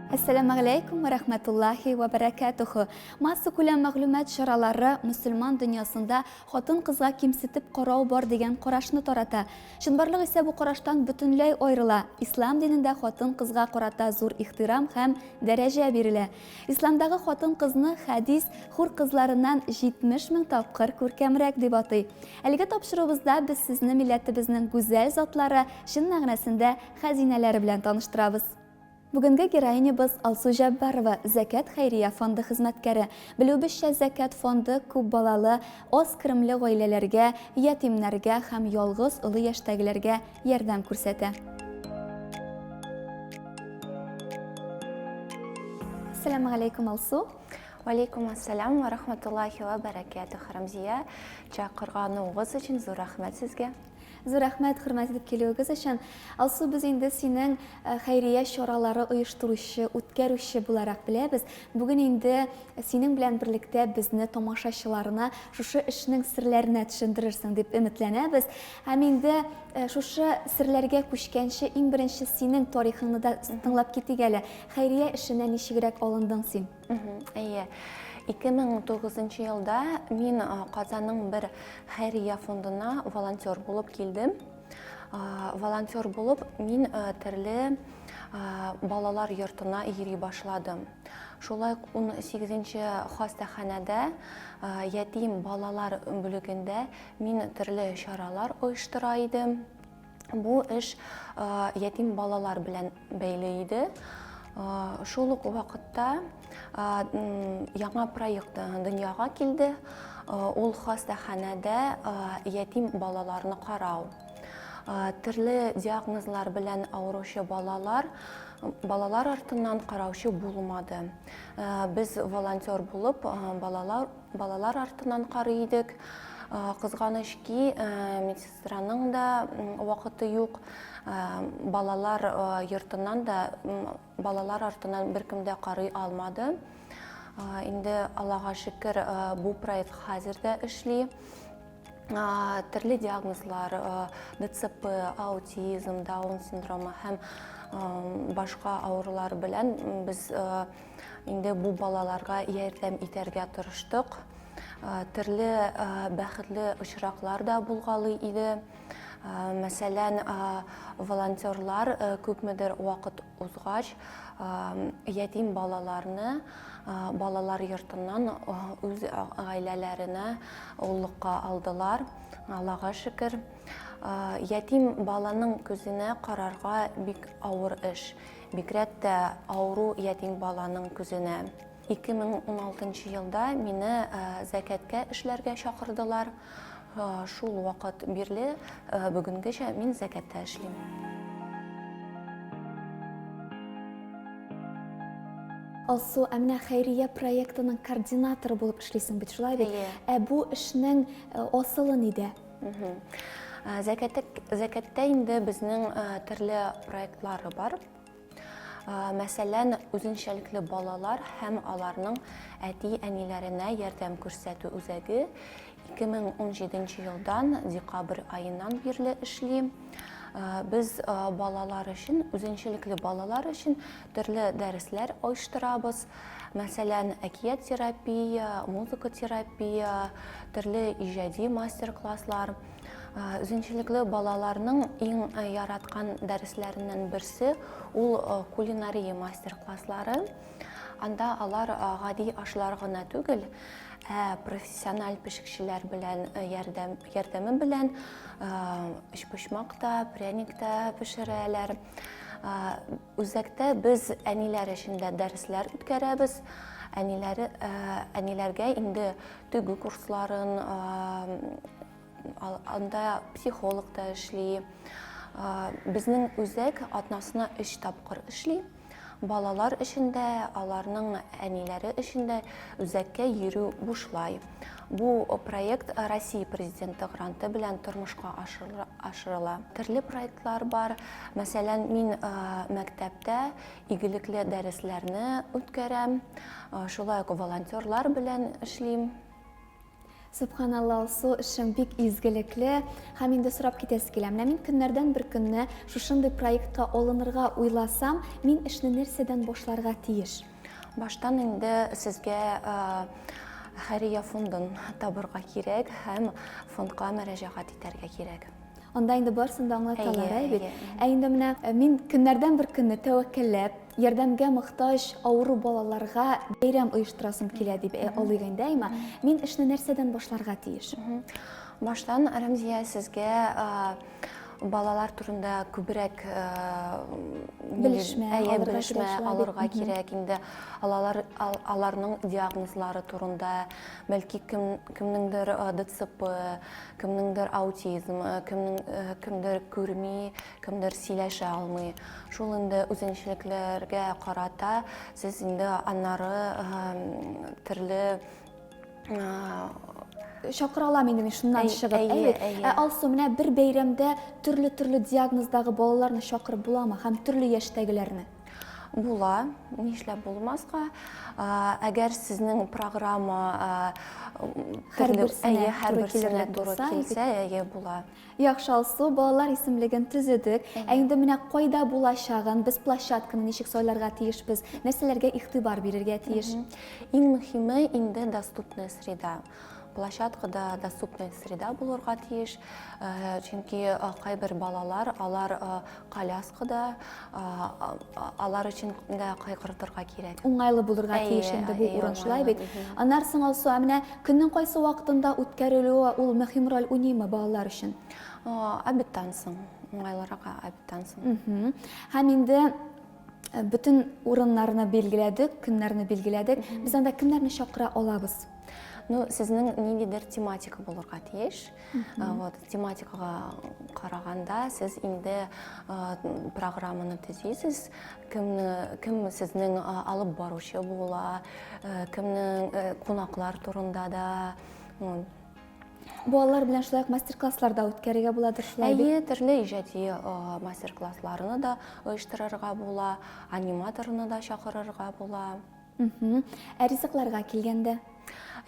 Assalamu alaikum wa rahmatullahi wa barakatuhu. Massa ko'lam ma'lumot choralari musulmon dunyosida xotin qizga kimsitib qarov bor degan qarashni tarata. Shinbarliq esa bu qarashdan butunlay ayrila. Islom dinida xotin qizga qarata zo'r ehtirom ham daraja beriladi. Islomdagi xotin qizni hadis hur qizlaridan 70 ming topqir ko'rkamroq deb ataydi. Aliga topshirig'imizda biz sizni millatimizning go'zal zotlari shin ma'nosida xazinalari bilan tanishtiramiz. Bugungi geroinimiz Alsu Jabbarova, Zakat xayriya fondi xizmatkari. Bilubizcha Zakat fondi ko'p bolali, oz kirimli oilalarga, yetimlarga ham yolg'iz uli yoshdagilarga yordam ko'rsatadi. Assalomu alaykum Alsu. Va alaykum assalom va rahmatullohi va barakatuh. Ramziya, chaqirganingiz uchun zo'r rahmat sizga. Zo'r rahmat hurmat etib kelgansiz uchun. Alsu biz endi sening xayriya choralari uyushtiruvchi, o'tkazuvchi bo'larak bilamiz. Bugun endi sening bilan birlikda bizni tomoshachilarına shu ishning sirlarini tushuntirarsan deb umidlanamiz. Ham endi shu sirlarga ko'chgancha eng birinchi sening tarixingni tinglab ketigala. Xayriya ishidan nechigrak olinding sen? 2009 yılda men Qozonning bir xayriya fonduna volontyor bo'lib keldim. Volontyor bo'lib men turli balalar yurtuna yeri başladım. Şolay 18-ci xastaxanada yetim balalar bölümünde men turli charalar uyushtiraydım. Bu ish yetim balalar bilan bog'liq edi. Şoluq vaqtda yangi proyekt dunyoga keldi. Ol xastaxonada yetim balalarni qarau. Turli diagnozlar bilan avrovchi balalar ortidan qarovchi bo'lmadi. Biz volontyor bo'lib balalar ortidan qaraydik. Qizg'anishki medsestraning da vaqti yo'q. Balalar yurtidan da balalar ortidan bir kimde qaray olmadi. Endi Allohga shukr bu proyekt hozirda ishli. Turli diagnozlar, DCP, autizm, Down sindromi ham boshqa avrular bilan biz endi bu balalarga yordam etarga tirishdik. Turli baxtli uchraqlar da bo'lg'ali edi. Masalan, volontyorlar ko'pmedir vaqt o'zg'ach yetim balalar yurtidan o'z oilalarini o'g'liqqa aldılar. Allohga shukr. Yetim balaning ko'zini qararga bek og'ir ish. Bekratda avru yetim balaning ko'zini 2016 yılda meni zakatga ishlarga chaqirdilar. Şu vaqt birli bugungacha men zakatda ishlayman. Alsu, amna xayriya proyektining koordinatori bo'lib ishlaysan, bu shulay. Bu ishning asli nida? Zakatda endi bizning turli proyektlari bor. Masalan, o'zinchalikli balalar ham ularning ati-anilarına yordam ko'rsatuv o'zagi 2017 yıldan dekabr ayından beri ishlaymiz. Biz balalar için, o'zinchalikli balalar için turli darslar uyushtiramiz. Masalan, akiyat terapiya, muzika terapiya, turli ijodiy master-klasslar. O'zinchalikli balalarning eng yaratgan darslaridan birisi ul kulinariya master-klasslari. Anda ular g'adiy oshlar g'ana tugul, professional pishikchilar bilan yordami bilan ish pishmoqda, pryanikda pishiradilar. O'zakda biz anilar ishida darslar o'tkazamiz. Anilarga endi tugu kurslarin anda psixolog da ishlaydi. Bizning o'zak atnasına 3 topqir ishlaydi. Balalar ishinde, ularning anilari ishinde o'zakka yuru bushlay. Bu proyekt Rossiya prezidenti granti bilan turmushga oshiriladi. Turli proyektlar bor. Masalan, men maktabda igilikli darslarni o'tkaram. Shulay volontyorlar bilan ishlayman. Subhanallah, Алсу, эшең бик изгелекле. Һәм инде сорап китәсе килә. Менә мин көннәрдән бер көнне шушындый проектка алынырга уйласам, мин эшне нәрсәдән башларга тиеш? Баштан инде сезгә Хәрия фондын табырга кирәк һәм фондка мөрәҗәгать итәргә кирәк. Анда инде барсын да аңлаталар, Әйе, бит. әйе. Инде менә мин көннәрдән бер көнне тәвәккәлләп, ярдәмгә мохтаҗ авыру балаларга бәйрәм оештырасым килә дип алыйк инде, әйме. Мин эшне нәрсәдән башларга тиеш? Баштан Рәмзия сезгә балалар турында күбрәк Белешмә алырга белешмә кирәк, шулай алырга бит. кирәк инде. Аларның диагнозлары турында, бәлки кемнеңдер ДЦП, кемнеңдер аутизм, кемдер күрми, кемдер сөйләшә алмый. Шул инде үзенчәлекләргә карата сез инде аннары төрле Шакыралам инде мин шуннан чыгып, әйе, әйе. әйе. Алсу менә бер бәйрәмдә төрле диагноздагы балаларны чакырып буламы һәм төрле яшьтәгеләрне? Була, нишләп булмаска. Әгәр сезнең программа Һәрберсенә һәрберсенә туры туры килсә, килсә, әйе була. Яхшы, Алсу, балалар исемлеген төзедек. Инде менә кайда булачагын, без площадканы ничек сайларга тиешбез, нәрсәләргә игътибар бирергә тиеш? Иң мөһиме инде доступная среда. Площадкада доступная среда булырга тиеш, чөнки кайбер балалар, алар коляскада, алар өчен дә кайгыртырга кирәк. Уңайлы булырга Әйе, тиеш инде бу әйе, урын, шулай бит. уңайлы, Аннан соң Алсу, менә көннең кайсы вакытында үткәрелүе ул мөһим роль уйныймы балалар өчен? Обедтан соң, уңайлырга обедтан соң. Һәм инде bütün урыннарны билгеләдек, көннәрне билгеләдек. Без анда кемнәрне чакыра алабыз? Сезнең ниндидер тематика булырга тиеш. Вот, тематикага караганда сез инде программаны төзисез. Кем сезнең алып баручы була, кемнең кунаклар турында да. Балалар белән шулай мастер-класслар да үткәрергә буладыр, шулай бит. Әйе, төрле иҗади мастер-классларны да оештырырга була, аниматорны да чакырырга була. Ризыкларга килгәндә,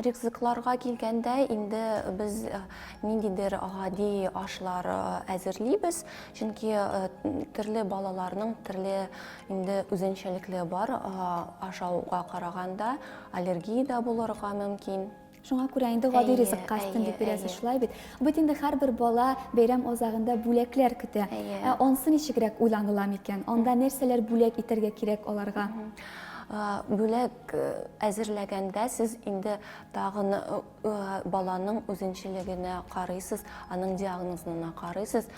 Ризыкларга килгәндә инде без ниндидер гади ашлар әзерлибез, чөнки төрле балаларның төрле инде үзенчәлекле бар ашауга караганда, аллергия да булырга мөмкин. шуңа күрә инде гади Әйе, ризыкка өстенлек әйе, бирәсез, әйе. шулай бит. Бит инде һәрбер бала бәйрәм азагында бүләкләр көтә. Әйе. Онсы ничегрәк уйланыла микән? Анда нәрсәләр бүләк итәргә кирәк аларга? Бүләк әзерләгәндә сез инде тагын баланың үзенчәлегенә карыйсыз, аның диагнозына карыйсыз.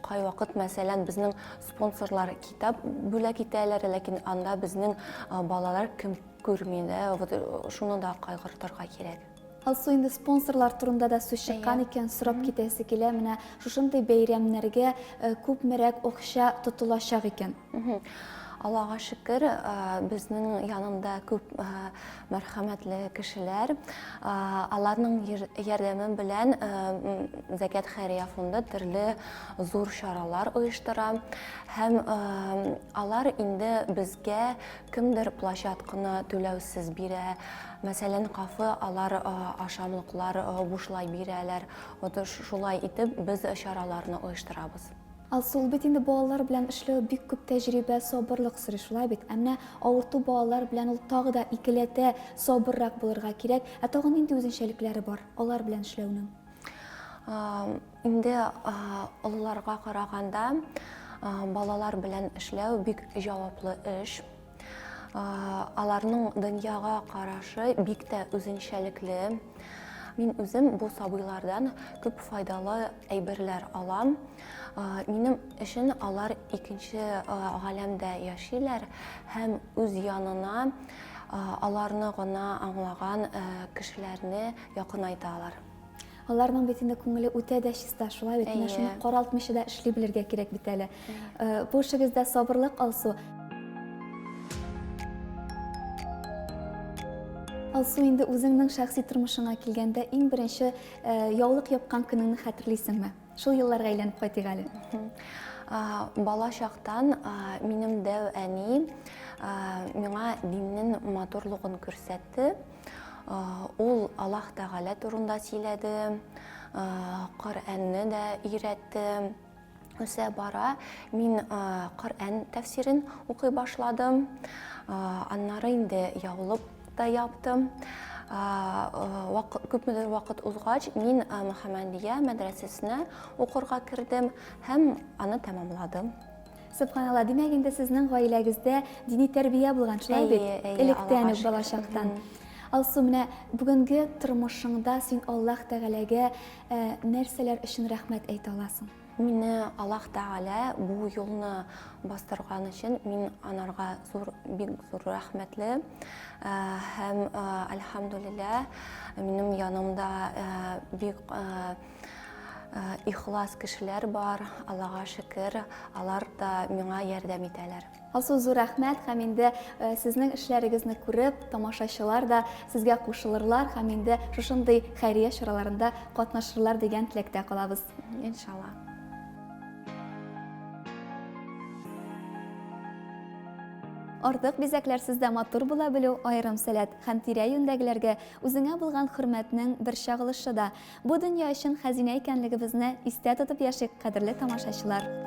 Кай вакыт, мәсәлән, безнең спонсорлар китап бүләк итәләр, ләкин анда безнең балалар кем күрми дә, вот шуны да кайгыртырга кирәк. Алсу, инде спонсорлар турында да сүз чыккан икән, сорап китәсе килә. Менә шушындай бәйрәмнәргә күпмерәк акча тотылачак икән. Аллага шөкер, безнең янында күп мәрхәмәтле кешеләр. Аларның ярдәме белән Зәкят Хәрия фонды төрле зур чаралар оештыра. Һәм алар инде безгә кемдер площадканы түләүсез бирә. Мәсәлән, кафе алар ашамлыклар бушлай бирәләр. Вот шулай итеп без чараларны оештырабыз. Алсу, ул бит инде балалар белән эшләү бик күп тәҗрибә, сабырлык сорый, шулай бит. Әмма авырту балалар белән ул тагы да икеләтә сабыррак булырга кирәк. Тагын нинди үзенчәлекләре бар алар белән эшләүнең? Инде олыларга караганда балалар белән эшләү бик җаваплы эш. Аларның дөньяга карашы бик тә үзенчәлекле. Мин үзем бу сабыйлардан күп файдалы әйберләр алам. Минем өчен алар икенче галәмдә яшиләр һәм үз янына аларны гына аңлаган кешеләрне якынайталар. Аларның бит инде күңеле үтә дә чиста, шулай бит. Менә шуны каралтмыйча да эшли белергә кирәк бит әле. Бу эшегездә сабырлык, Алсу. Алсу, инде үзеңнең шәхси тормышыңа килгәндә, иң беренче яулык япкан көнеңне хәтерлисеңме? Шул елларга әйләнеп кайтыйк әле. Бала чактан минем дәү әни миңа диннең матурлыгын күрсәтте. Ул Аллаһ Тәгалә турында сөйләде, Коръәнне дә өйрәтте. Үсә бара, мин Коръән тәфсирен укый башладым. Аннары инде яулык та яптым. Күпмедер вакыт узгач, мин Мөхәммәдия мәдрәсәсенә укырга кердем һәм аны тәмамладым. Субханалла, демәк инде сезнең гаиләгездә дини тәрбия булган, шулай бит? Электән үк балачактан. Алсу, менә бүгенге тормышыңда син Аллаһ Тәгаләгә нәрсәләр өчен рәхмәт әйтә аласың? Мине Аллаһ Тәгалә бу юлны бастырган өчен мин анарга бик зур рәхмәтле. Һәм әлхәмдүлилләһ, минем янымда бик ихлас кешеләр бар, Аллаһка шөкер, алар да миңа ярдәм итәләр. Алсу, зур рәхмәт, һәм инде сезнең эшләрегезне күреп, тамашачылар да сезгә кушылырлар һәм инде шушындый хәйрия чараларында катнашырлар дигән теләктә калабыз. Иншалла. Артык бизәкләр сездә матур була белү аерым сәләт һәм тирә-юньдәгеләргә үзеңә булган хөрмәтнең бер чагылышы да. Бу дөнья өчен хәзинә икәнлегебезне истә тотып яшик, кадерле тамашачылар.